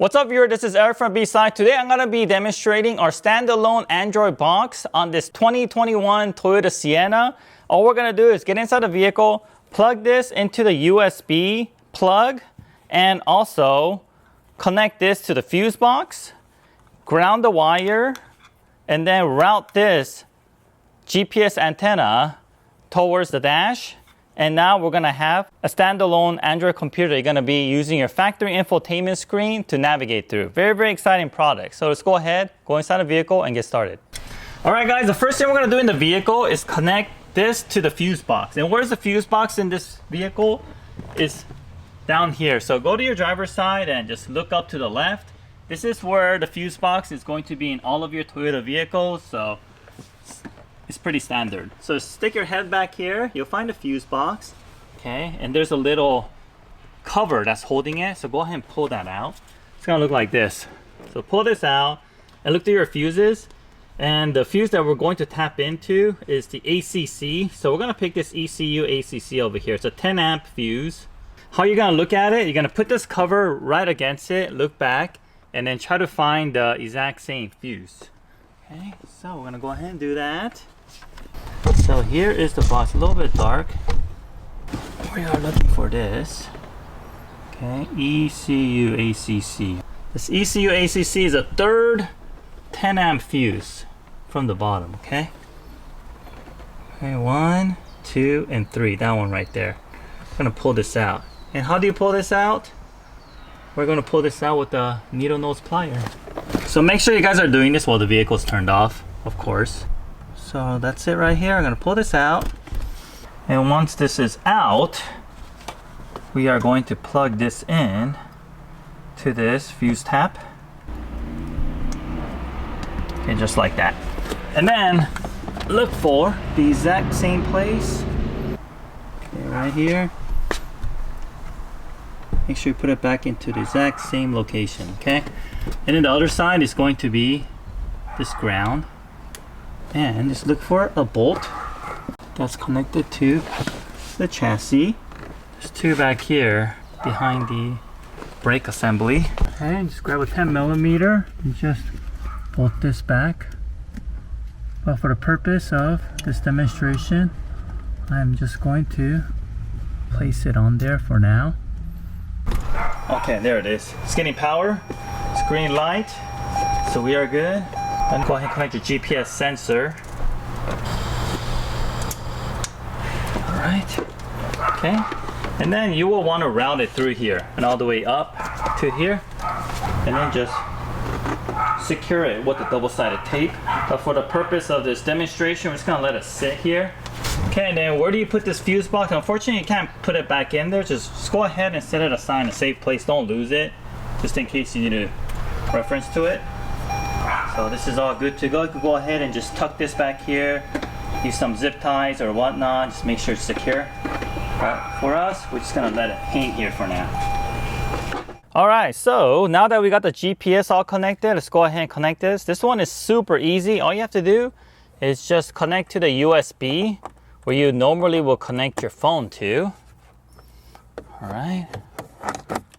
What's up, viewer? This is Eric from B-Side. Today I'm going to be demonstrating our standalone Android box on this 2021 Toyota Sienna. All we're going to do is get inside the vehicle, plug this into the USB plug, and also connect this to the fuse box, ground the wire, and then route this GPS antenna towards the dash. And now we're going to have a standalone Android computer. You're going to be using your factory infotainment screen to navigate through. Very, very exciting product. So let's go ahead, go inside the vehicle and get started. All right, guys, the first thing we're going to do in the vehicle is connect this to the fuse box. And where's the fuse box in this vehicle? Is down here. So go to your driver's side and just look up to the left. This is where the fuse box is going to be in all of your Toyota vehicles. So it's pretty standard. So stick your head back here, you'll find a fuse box, okay? And there's a little cover that's holding it, so go ahead and pull that out. It's gonna look like this. So pull this out and look through your fuses. And the fuse that we're going to tap into is the ACC. So we're gonna pick this ECU ACC over here. It's a 10 amp fuse. How you're gonna look at it, you're gonna put this cover right against it, look back, and then try to find the exact same fuse. Okay, so we're gonna go ahead and do that. So here is the box, a little bit dark. We are looking for this. Okay, ECU ACC. This ECU ACC is a third 10 amp fuse from the bottom, okay? Okay, 1, 2, and 3, that one right there. I'm gonna pull this out. And how do you pull this out? We're gonna pull this out with a needle nose plier. So make sure you guys are doing this while the vehicle's turned off, of course. So that's it right here. I'm gonna pull this out. And once this is out, we are going to plug this in to this fuse tap. Okay, just like that. And then look for the exact same place. Okay, right here. Make sure you put it back into the exact same location, okay? And then the other side is going to be this ground. And just look for a bolt that's connected to the chassis. There's two back here behind the brake assembly. Okay, just grab a 10mm and just bolt this back. But for the purpose of this demonstration, I'm just going to place it on there for now. Okay, there it is. It's getting power. It's green light. So we are good. Then go ahead and connect your GPS sensor. Alright. Okay. And then you will want to route it through here and all the way up to here. And then just secure it with the double-sided tape. But for the purpose of this demonstration, we're just going to let it sit here. Okay, and then where do you put this fuse box? Unfortunately, you can't put it back in there. Just go ahead and set it aside in a safe place. Don't lose it, just in case you need a reference to it. So this is all good to go. You can go ahead and just tuck this back here. Use some zip ties or whatnot. Just make sure it's secure. But for us, we're just gonna let it hang here for now. Alright, so now that we got the GPS all connected, let's go ahead and connect this. This one is super easy. All you have to do is just connect to the USB where you normally will connect your phone to. Alright.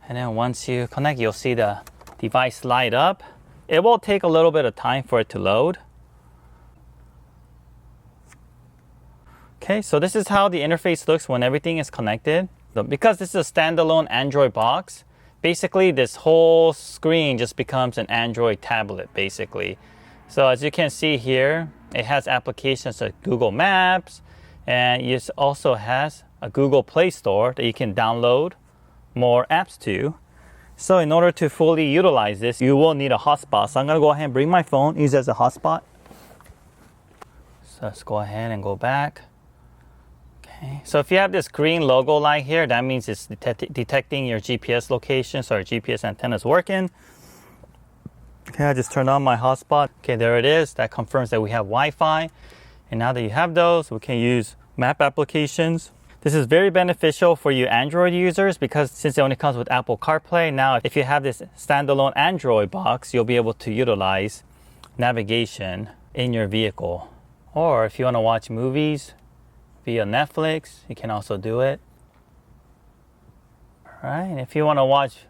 And then once you connect, you'll see the device light up. It will take a little bit of time for it to load. Okay, so this is how the interface looks when everything is connected. So because this is a standalone Android box, basically this whole screen just becomes an Android tablet, basically. So as you can see here, it has applications like Google Maps, and it also has a Google Play Store that you can download more apps to. So in order to fully utilize this, you will need a hotspot. So I'm gonna go ahead and bring my phone, use it as a hotspot. So let's go ahead and go back. Okay, so if you have this green logo light here, that means it's detecting your GPS location, so our GPS antenna is working. Okay, I just turned on my hotspot. Okay, there it is. That confirms that we have Wi-Fi. And now that you have those, we can use map applications. This is very beneficial for you Android users because since it only comes with Apple CarPlay, now if you have this standalone Android box, you'll be able to utilize navigation in your vehicle. Or if you want to watch movies via Netflix, you can also do it. All right, if you want to watch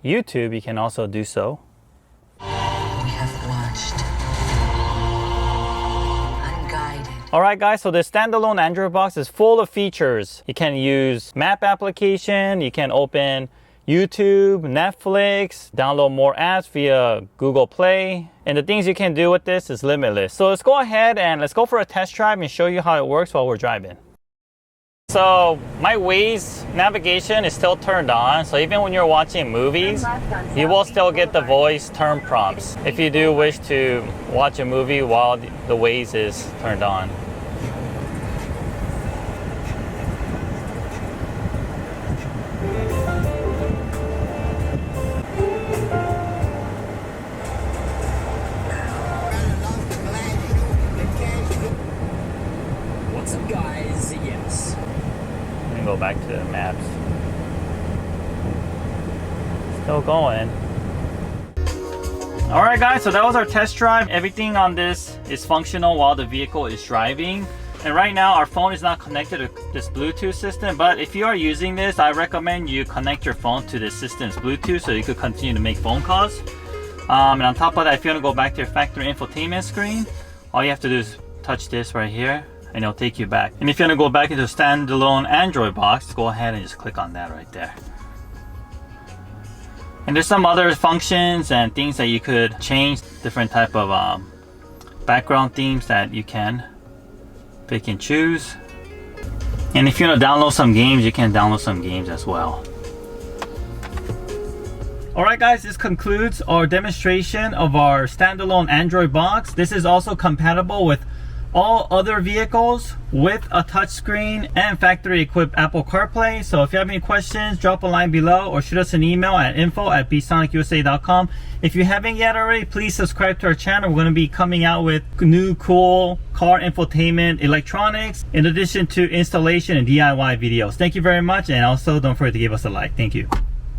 YouTube, you can also do so. We have watched. Unguided. Alright guys, so the standalone Android box is full of features. You can use map application, you can open YouTube, Netflix, download more apps via Google Play. And the things you can do with this is limitless. So let's go ahead and let's go for a test drive and show you how it works while we're driving. So my Waze navigation is still turned on. So even when you're watching movies, you will still get the voice turn prompts if you do wish to watch a movie while the Waze is turned on. What's up, guys? Yes. Let me go back to the maps. Still going. Alright guys, so that was our test drive. Everything on this is functional while the vehicle is driving. And right now our phone is not connected to this Bluetooth system, but if you are using this, I recommend you connect your phone to the system's Bluetooth so you could continue to make phone calls. And on top of that, if you want to go back to your factory infotainment screen, all you have to do is touch this right here and it'll take you back. And if you want to go back into standalone Android box, go ahead and just click on that right there. And there's some other functions and things that you could change, different type of background themes that you can pick and choose. And if you want to download some games, you can download some games as well. Alright guys, this concludes our demonstration of our standalone Android box. This is also compatible with all other vehicles with a touchscreen and factory equipped Apple CarPlay. So if you have any questions, drop a line below or shoot us an email at info@bsonicusa.com. If you haven't yet already, please subscribe to our channel. We're going to be coming out with new cool car infotainment electronics in addition to installation and DIY videos. Thank you very much, and also don't forget to give us a like. Thank you.